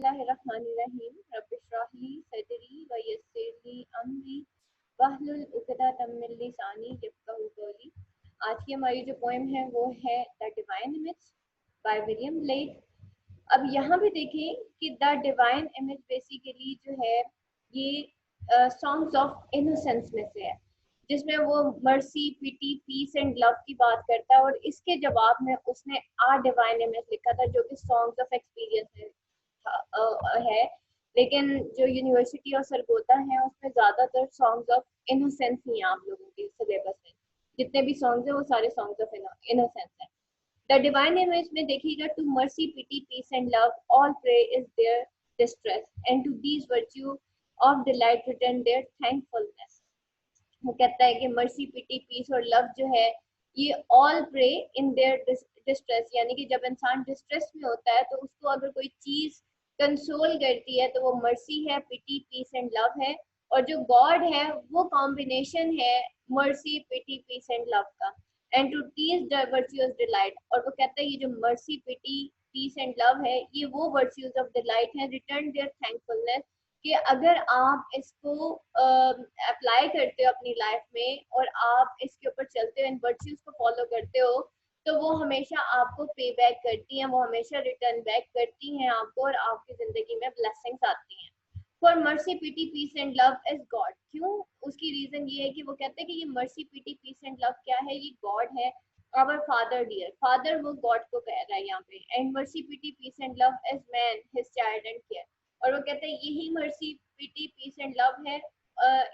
बिस्मिल्लाहिर्रहमानिर्रहीम रब्बिश्रह ली सदरी व यस्सिर ली अमरी वहलुल उक़दतम मिन लिसानी यफ़क़हू क़ौली। आज की हमारी जो पोएम है वो है the divine image by William Blake. अब यहाँ पे देखें कि द डिवाइन इमेज बेसिकली जो है ये सॉन्ग्स ऑफ इनोसेंस में से है, जिसमें वो mercy, pity, peace and love की बात करता है। और इसके जवाब में उसने आ डिवाइन इमेज लिखा था, जो कि सॉन्ग्स ऑफ एक्सपीरियंस है। लेकिन जो यूनिवर्सिटी और सरगोदा है उसमें ज्यादातर सॉन्ग्स ऑफ इनोसेंस ही हैं। आप लोगों के सिलेबस में जितने भी सॉन्ग्स हैं वो सारे सॉन्ग्स ऑफ इनोसेंस हैं। द डिवाइन इमेज में देखिएगा, to mercy, pity, peace and love all pray is their distress and to these virtue of delight return their thankfulness. वो कहता है कि मर्सी, पिटी, पीस और लव जो है ये all pray in their distress, यानी कि जब इंसान डिस्ट्रेस में होता है तो उसको अगर कोई चीज कंसोल करती है तो वो मर्सी है, पिटी, पीस एंड लव है। और जो गॉड है वो कॉम्बिनेशन है mercy, pity, peace and love का। And to these the virtues delight, और वो कहता है ये जो mercy, pity, peace and love है ये वो वर्च्यूज ऑफ डिलाइट है, रिटर्न देयर थैंकफुलनेस, कि अगर आप इसको अप्लाई करते हो अपनी लाइफ में और आप इसके ऊपर चलते हो, इन वर्च्यूज को फॉलो करते हो, तो वो हमेशा आपको पे बैक करती हैं, वो हमेशा रिटर्न बैक करती हैं आपको, और आपकी जिंदगी में ब्लेसिंग्स आती हैं। For mercy, pity, peace and love is God. क्यों? उसकी रीजन ये है कि वो कहते हैं कि ये mercy, pity, peace and love क्या है, ये गॉड है, आवर फादर डियर। फादर वो गॉड को कह रहा है यहाँ पे। And mercy, pity, peace and love is man, his child and care. और वो कहते हैं यही mercy, pity, peace and love है,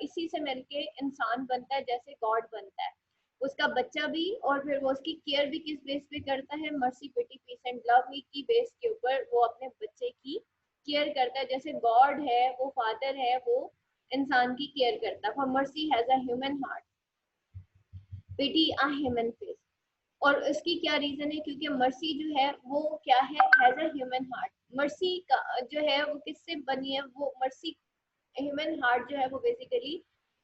इसी से मिलके इंसान बनता है जैसे गॉड बनता है, उसका बच्चा भी। और फिर वो उसकी केयर भी किस बेस पे करता है, mercy, pity, peace and love ही की बेस के ऊपर वो अपने बच्चे की केयर करता है। जैसे गॉड है, वो फादर है, वो इंसान की केयर करता है। For mercy has a human heart, pity a human face. और उसकी क्या रीजन है? क्योंकि मर्सी जो है वो क्या है, has a human heart. Mercy का जो है वो किससे बनी है, वो मर्सी ह्यूमन हार्ट जो है वो बेसिकली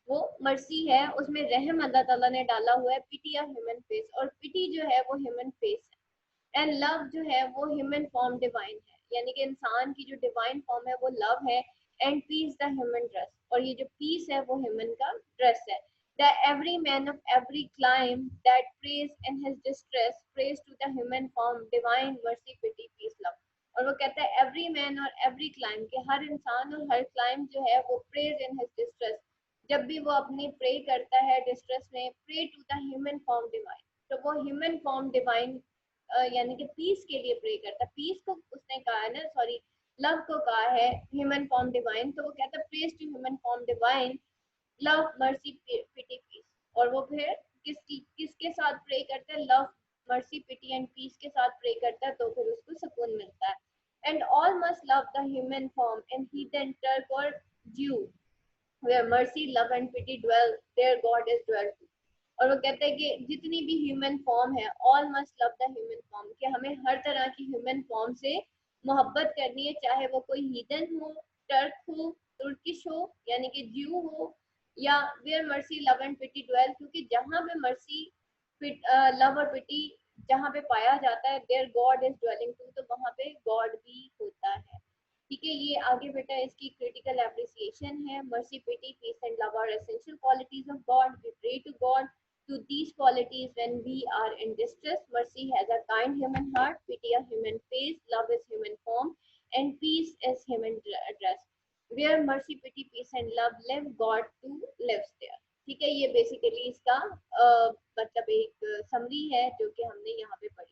वो मर्सी है, उसमें रहम अल्लाह ताला ने डाला हुआ है। पिटी या ह्यूमन फेस, और पिटी जो है वो ह्यूमन फेस है। एंड लव जो है वो ह्यूमन फॉर्म डिवाइन है, यानी कि इंसान की जो डिवाइन फॉर्म है वो लव है। And peace the human dress, और ये जो पीस है वो ह्यूमन का ड्रेस है। The every man of every clime that prays in his distress prays to the human form divine mercy, pity, peace, love। और वो कहता है एवरी मैन और एवरी क्लाइम, के हर इंसान और हर क्लाइम जो है वो प्रेज इन हिज डिस्ट्रेस, जब भी वो अपनी प्रे करता है डिस्ट्रेस में, pray to the human form divine, तो वो ह्यूमन फॉर्म डिवाइन यानी कि पीस के लिए प्रे करता है। पीस को उसने कहा है ना, सॉरी, लव को कहा है ह्यूमन फॉर्म डिवाइन, तो वो कहता है prays to human form divine, love, mercy, pity, peace. और वो फिर किसके साथ प्रे करता है, love, mercy, pity and peace के साथ प्रे करता है, तो फिर उसको सुकून मिलता है। And all must love the human form in heathen Turk और Jew, where mercy, love and pity dwell, their God is dwell too। और वो कहते हैं कि जितनी भी ह्यूमन फॉर्म है, all must love the human form, कि हमें हर तरह की ह्यूमन फॉर्म से मोहब्बत करनी है, चाहे वो कोई हीदन हो, टर्क हो, तुर्किश हो, यानी कि ज्यू हो, या where mercy, love and pity dwell, क्योंकि जहाँ पे मर्सी, लव और पिटी जहाँ पे पाया जाता है, there God is dwelling too, तो वहाँ पे गॉड भी होता है। ठीक है, ये आगे बेटा इसकी क्रिटिकल एप्रिसिएशन है। Mercy, pity, peace and love are essential qualities of God, we pray to God to these qualities when we are in distress. Mercy has a kind human heart, pity a human face, love is human form, and peace is human dress. Where mercy, pity, peace and love live, God too lives there। ठीक है, ये basically इसका मतलब एक summary है जो कि हमने यहाँ पे पढ़ी।